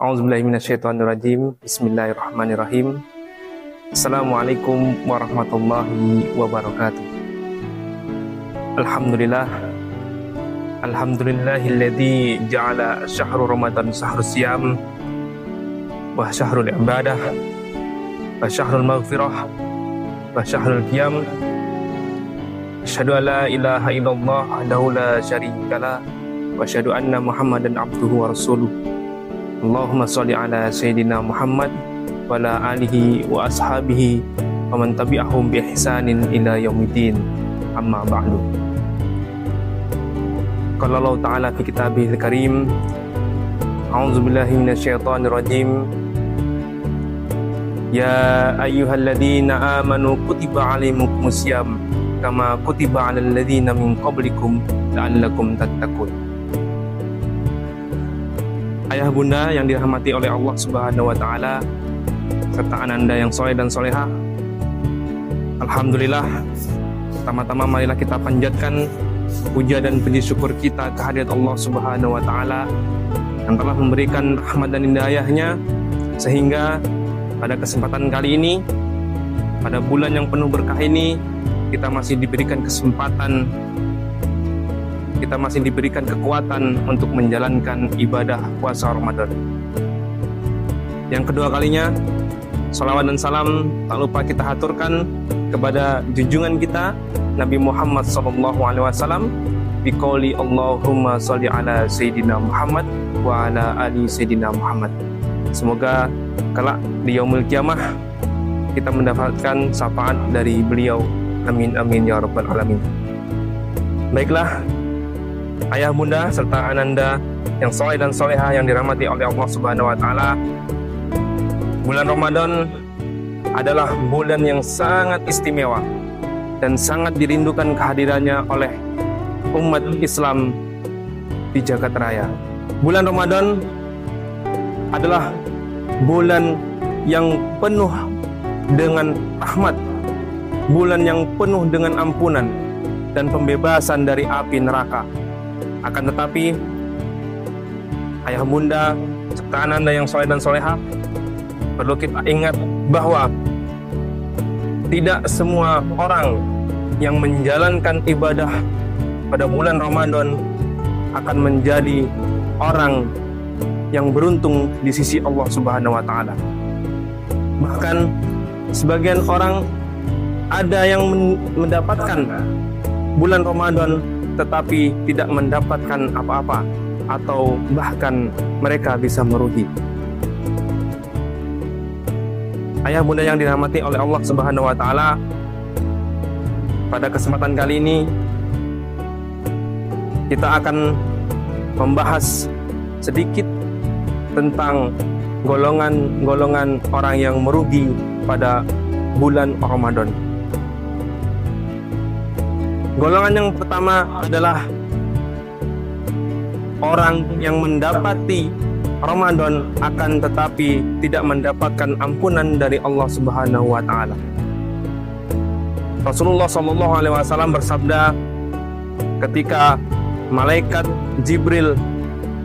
A'udzubillahi minasyaitonirrajim. Bismillahirrahmanirrahim. Assalamualaikum warahmatullahi wabarakatuh. Alhamdulillah. Alhamdulillahilladzi ja'ala syahrul Ramadan syahrus siyam wa syahrul ibadah wa syahrul maghfirah wa syahrul qiyam. Asyhadu an la ilaha illallah wahdahu la syarikalah wa asyhadu anna Muhammadan abduhu wa rasuluh. Allahumma sholli ala sayyidina Muhammad wa ala alihi wa ashabihi wa man tabi'ahum bi ihsanin ila yaumiddin. Amma ba'du. Qala Allah Ta'ala fi kitabihil karim. A'udzubillahi minasyaitonir rajim. Ya ayyuhalladzina amanu kutiba 'alaikumus syiyam kama kutiba 'alal ladzina min qablikum la'allakum tattaqun. Ayah bunda yang dirahmati oleh Allah Subhanahu wa Ta'ala, serta ananda yang soleh dan soleha, alhamdulillah, pertama-tama marilah kita panjatkan puja dan puji syukur kita kehadirat Allah Subhanahu wa Ta'ala yang telah memberikan rahmat dan hidayahnya, sehingga pada kesempatan kali ini, pada bulan yang penuh berkah ini, kita masih diberikan kesempatan, kita masih diberikan kekuatan untuk menjalankan ibadah puasa Ramadan. Yang kedua kalinya, salawat dan salam tak lupa kita haturkan kepada junjungan kita Nabi Muhammad SAW biqauli Allahumma sholli ala Sayyidina Muhammad wa ala ali Sayyidina Muhammad. Semoga kelak di yaumul qiyamah kita mendapatkan syafaat dari beliau. Amin amin ya rabbal alamin. Baiklah, ayah bunda serta ananda yang soleh dan soleha yang dirahmati oleh Allah Subhanahu wa Ta'ala, bulan Ramadan adalah bulan yang sangat istimewa dan sangat dirindukan kehadirannya oleh umat Islam di jagat raya. Bulan Ramadan adalah bulan yang penuh dengan rahmat, bulan yang penuh dengan ampunan dan pembebasan dari api neraka. Akan tetapi, ayah bunda serta ananda yang soleh dan soleha, perlu kita ingat bahwa tidak semua orang yang menjalankan ibadah pada bulan Ramadan akan menjadi orang yang beruntung di sisi Allah Subhanahu wa Ta'ala. Bahkan sebagian orang ada yang mendapatkan bulan Ramadan tetapi tidak mendapatkan apa-apa, atau bahkan mereka bisa merugi. Ayah bunda yang dirahmati oleh Allah Subhanahu wa Ta'ala, pada kesempatan kali ini kita akan membahas sedikit tentang golongan-golongan orang yang merugi pada bulan Ramadan. Golongan yang pertama adalah orang yang mendapati Ramadan akan tetapi tidak mendapatkan ampunan dari Allah Subhanahu wa Ta'ala. Rasulullah SAW bersabda ketika malaikat Jibril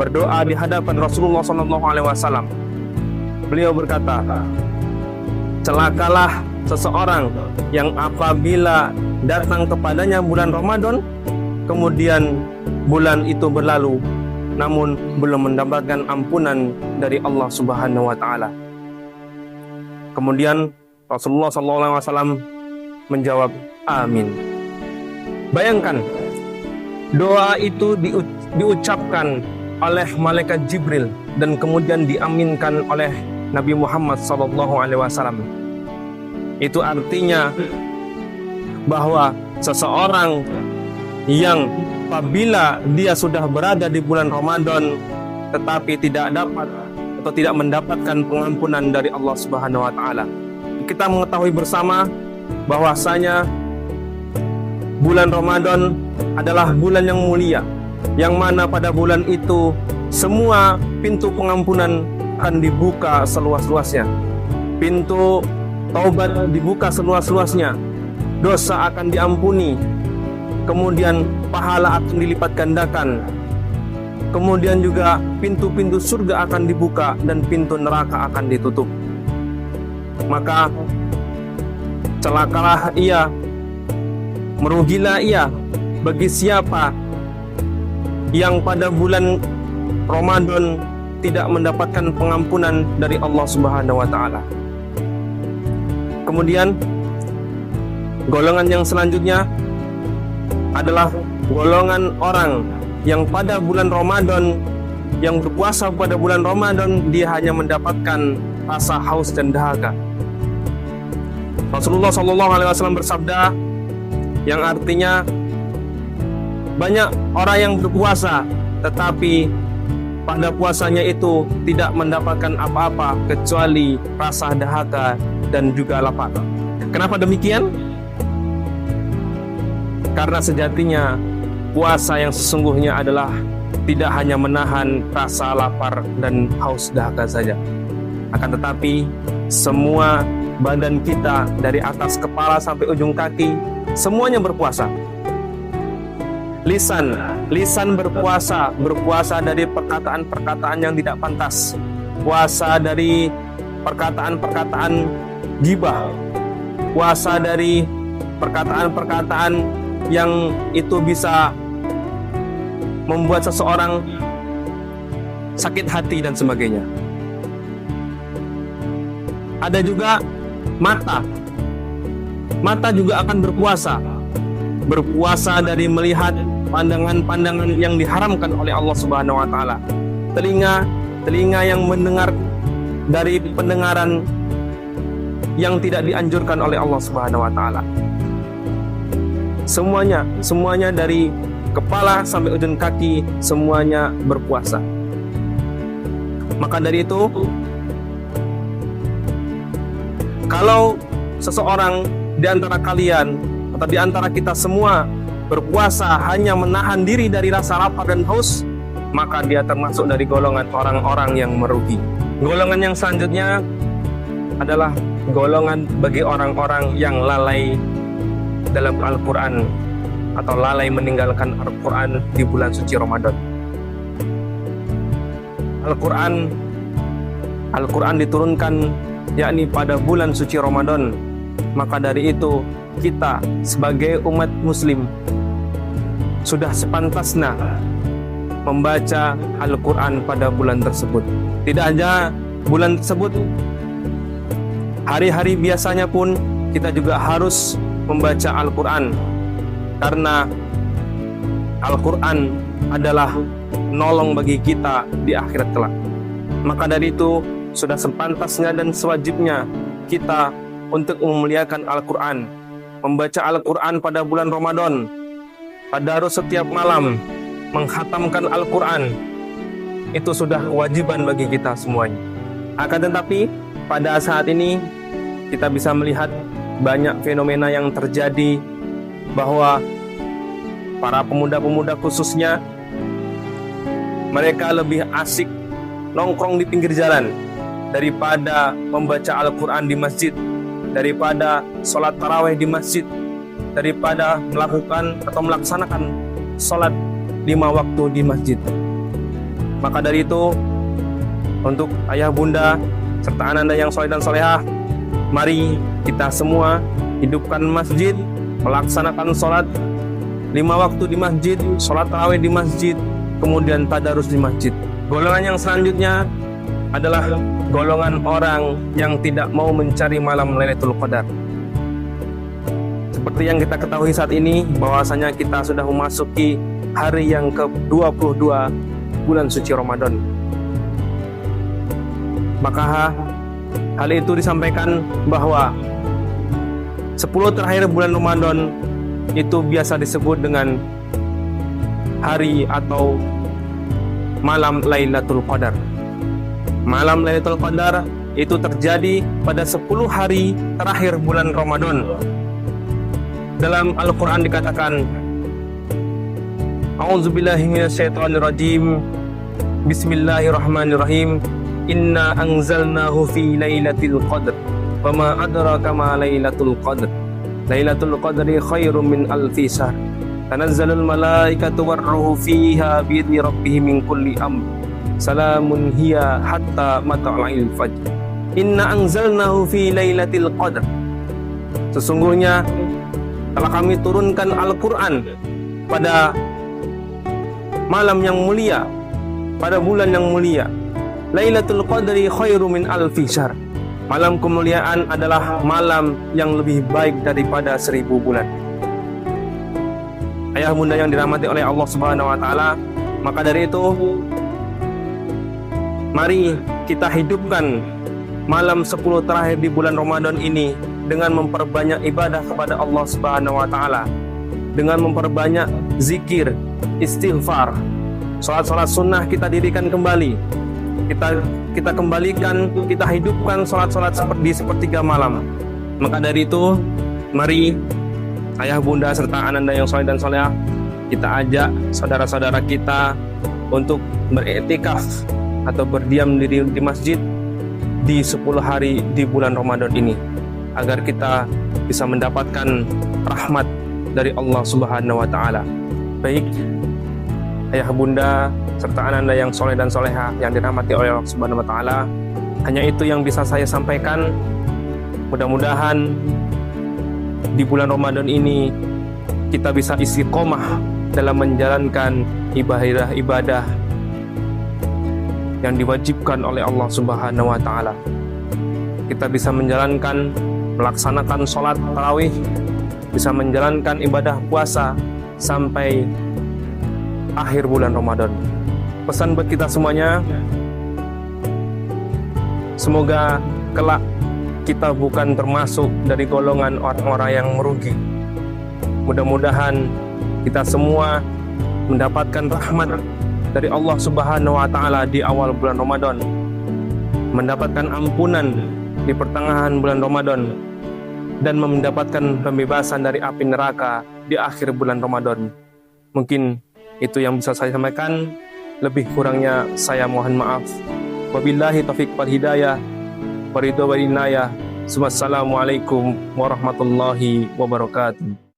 berdoa di hadapan Rasulullah SAW, beliau berkata, celakalah seseorang yang apabila datang kepadanya bulan Ramadan, kemudian bulan itu berlalu, namun belum mendapatkan ampunan dari Allah Subhanahu wa Ta'ala. Kemudian Rasulullah SAW menjawab, amin. Bayangkan, doa itu diucapkan oleh malaikat Jibril dan kemudian diaminkan oleh Nabi Muhammad SAW. Itu artinya bahwa seseorang yang apabila dia sudah berada di bulan Ramadan tetapi tidak dapat atau tidak mendapatkan pengampunan dari Allah Subhanahu wa Ta'ala. Kita mengetahui bersama bahwasanya bulan Ramadan adalah bulan yang mulia, yang mana pada bulan itu semua pintu pengampunan akan dibuka seluas-luasnya. Pintu taubat dibuka seluas-luasnya, dosa akan diampuni, kemudian pahala akan dilipat gandakan, kemudian juga pintu-pintu surga akan dibuka dan pintu neraka akan ditutup. Maka celakalah ia, merugilah ia bagi siapa yang pada bulan Ramadan tidak mendapatkan pengampunan dari Allah Subhanahu wa taala. Kemudian golongan yang selanjutnya adalah golongan orang yang pada bulan Ramadan, yang berpuasa pada bulan Ramadan, dia hanya mendapatkan rasa haus dan dahaga. Rasulullah SAW bersabda, yang artinya banyak orang yang berpuasa tetapi pada puasanya itu tidak mendapatkan apa-apa kecuali rasa dahaga dan juga lapar. Kenapa demikian? Karena sejatinya puasa yang sesungguhnya adalah tidak hanya menahan rasa lapar dan haus dahaga saja, akan tetapi semua badan kita dari atas kepala sampai ujung kaki semuanya berpuasa. Lisan berpuasa dari perkataan-perkataan yang tidak pantas, puasa dari perkataan-perkataan gibah, puasa dari perkataan-perkataan yang itu bisa membuat seseorang sakit hati dan sebagainya. Ada juga mata juga akan berpuasa dari melihat pandangan-pandangan yang diharamkan oleh Allah Subhanahu wa taala. Telinga yang mendengar dari pendengaran yang tidak dianjurkan oleh Allah Subhanahu wa taala. Semuanya dari kepala sampai ujung kaki semuanya berpuasa. Maka dari itu, kalau seseorang di antara kalian atau di antara kita semua berpuasa hanya menahan diri dari rasa lapar dan haus, maka dia termasuk dari golongan orang-orang yang merugi. Golongan yang selanjutnya adalah golongan bagi orang-orang yang lalai dalam Al-Quran atau lalai meninggalkan Al-Quran di bulan suci Ramadan. Al-Quran diturunkan yakni pada bulan suci Ramadan. Maka dari itu kita sebagai umat muslim sudah sepantasnya membaca Al-Quran pada bulan tersebut. Tidak hanya bulan tersebut, hari-hari biasanya pun kita juga harus membaca Al-Quran, karena Al-Quran adalah nolong bagi kita di akhirat kelak. Maka dari itu sudah sepantasnya dan sewajibnya kita untuk memuliakan Al-Quran, membaca Al-Quran pada bulan Ramadan, tadarus setiap malam, menghatamkan Al-Quran. Itu sudah kewajiban bagi kita semuanya. Akan tetapi pada saat ini kita bisa melihat banyak fenomena yang terjadi, bahwa para pemuda-pemuda khususnya mereka lebih asik nongkrong di pinggir jalan daripada membaca Al-Quran di masjid, daripada sholat tarawih di masjid, daripada melakukan atau melaksanakan sholat 5 waktu di masjid. Maka dari itu, untuk ayah bunda serta anak-anak yang soleh dan solehah, mari kita semua hidupkan masjid, melaksanakan sholat 5 waktu di masjid, sholat tarawih di masjid, kemudian tadarus di masjid. Golongan yang selanjutnya adalah golongan orang yang tidak mau mencari malam Lailatul Qadar. Seperti yang kita ketahui saat ini, bahwasanya kita sudah memasuki hari yang ke-22 bulan suci Ramadan. Maka hal itu disampaikan bahwa 10 terakhir bulan Ramadan itu biasa disebut dengan hari atau malam Lailatul Qadar. Malam Lailatul Qadar itu terjadi pada 10 hari terakhir bulan Ramadan. Dalam Al-Quran dikatakan, A'udzubillahi minasyaitonirrajim, Bismillahirrahmanirrahim, Inna anzalnahu fi lailatul qadr, wa ma adraka ma lailatul qadr, Lailatul Qadri khairum min alfi syahr. Tanazzalul malaikatu warruhu fiha biidzni rabbihim min kulli amr. Salamun hiya hatta matla'il fajr. Inna anzalnahu fi lailatul qadr. Sesungguhnya telah kami turunkan Al-Quran pada malam yang mulia, pada bulan yang mulia. Lailatul Qadri khairu min alfi syahr. Malam kemuliaan adalah malam yang lebih baik daripada 1000 bulan. Ayah bunda yang dirahmati oleh Allah Subhanahu wa taala, maka dari itu mari kita hidupkan malam 10 terakhir di bulan Ramadan ini dengan memperbanyak ibadah kepada Allah Subhanahu wa taala, dengan memperbanyak zikir, istighfar, salat-salat sunnah kita dirikan kembali. Kita kembalikan, kita hidupkan salat-salat di sepertiga malam. Maka dari itu, mari ayah bunda serta ananda yang soleh dan solehah, kita ajak saudara-saudara kita untuk beriktikaf atau berdiam diri di masjid di 10 hari di bulan Ramadan ini, agar kita bisa mendapatkan rahmat dari Allah Subhanahu wa taala. Baik ayah bunda serta ananda yang soleh dan soleha yang dirahmati oleh Allah Subhanahu wa taala, hanya itu yang bisa saya sampaikan. Mudah-mudahan di bulan Ramadan ini kita bisa istiqomah dalam menjalankan ibadah yang diwajibkan oleh Allah Subhanahu wa taala. Kita bisa melaksanakan sholat tarawih, bisa menjalankan ibadah puasa sampai akhir bulan Ramadan. Pesan buat kita semuanya, semoga kelak kita bukan termasuk dari golongan orang-orang yang merugi. Mudah-mudahan kita semua mendapatkan rahmat dari Allah Subhanahu wa taala di awal bulan Ramadan, mendapatkan ampunan di pertengahan bulan Ramadan, dan mendapatkan pembebasan dari api neraka di akhir bulan Ramadan. Mungkin itu yang bisa saya sampaikan. Lebih kurangnya saya mohon maaf. Wabillahi taufiq wal hidayah. Waridho wal inayah. Wassalamualaikum warahmatullahi wabarakatuh.